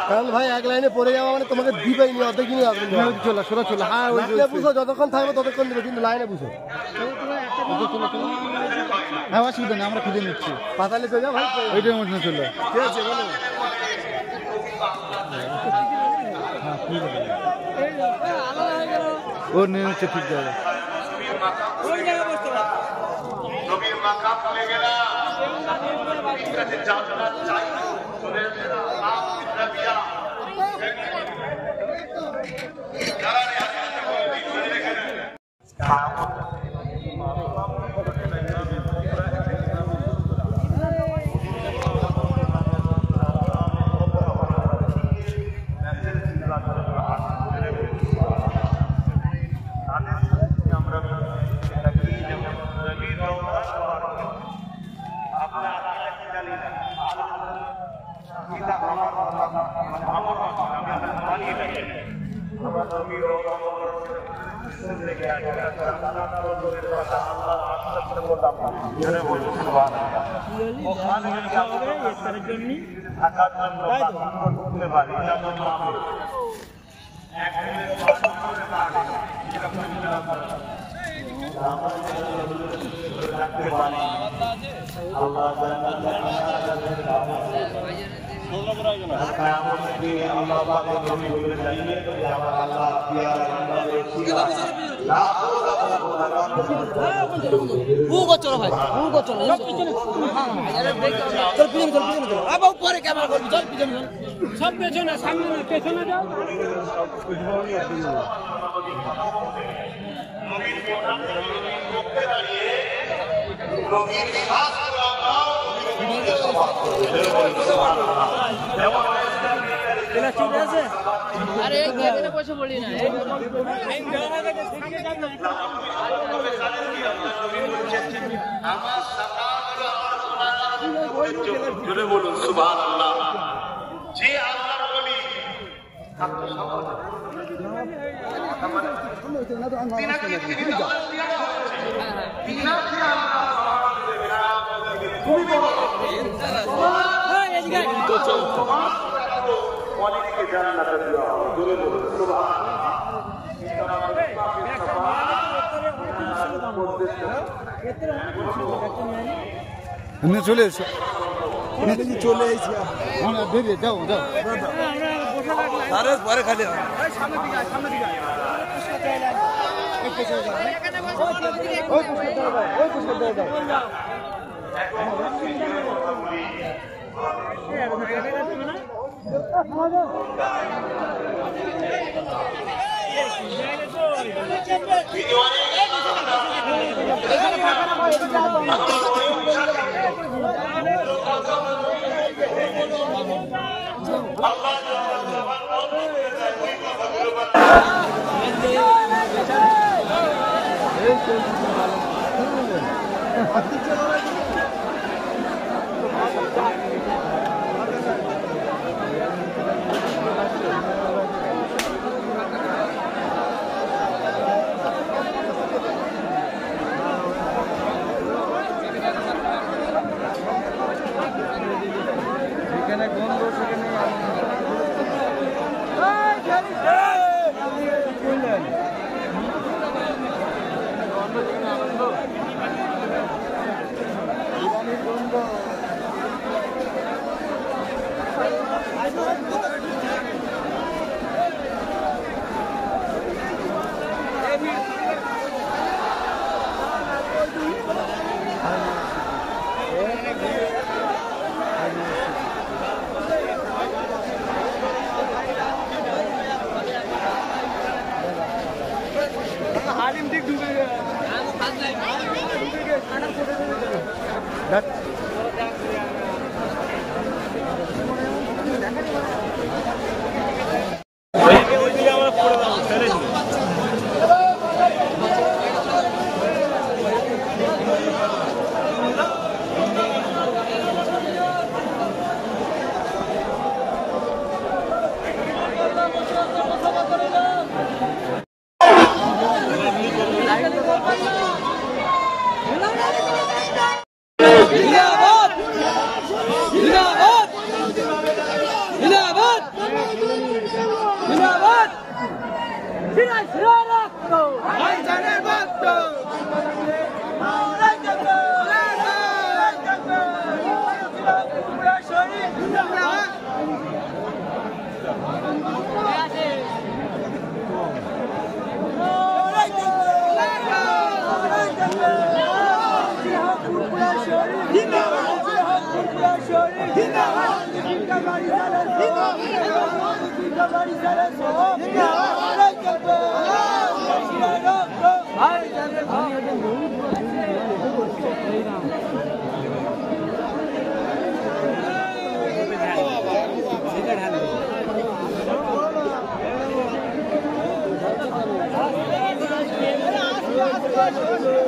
কারণ ভাই এক লাইনে পড়ে যাওয়া মানে তোমাকে দিবেই না, অর্ধেক দিনই আসবে না। চলো সোনা চলো, হ্যাঁ ওই বুঝো, যতক্ষণ থাকবে ততক্ষণ দিবে, কিন্তু লাইনে বুঝো। হ্যাঁ অসুবিধা নেই, আমরা খুঁজে নিচ্ছি। পাতালে চলে যাও ভাই, ওইটার মধ্যে চলো। ঠিক আছে বলো। হ্যাঁ ঠিক আছে, ও নিয়ে হচ্ছে ঠিক জায়গা। चलो भाई चलो अब ऊपर कैमरा कर चल पीछे सब पेছনে সামনে না পেছনে যাও अरे एक कैमरे कुछ बोली ना জোরে বলুন সুবহানাল্লাহ। যে আল্লাহর ওলি চলে এসো চলে এসেছি বেরিয়ে যাও যাও আরে পরে খালি ওই Let's go.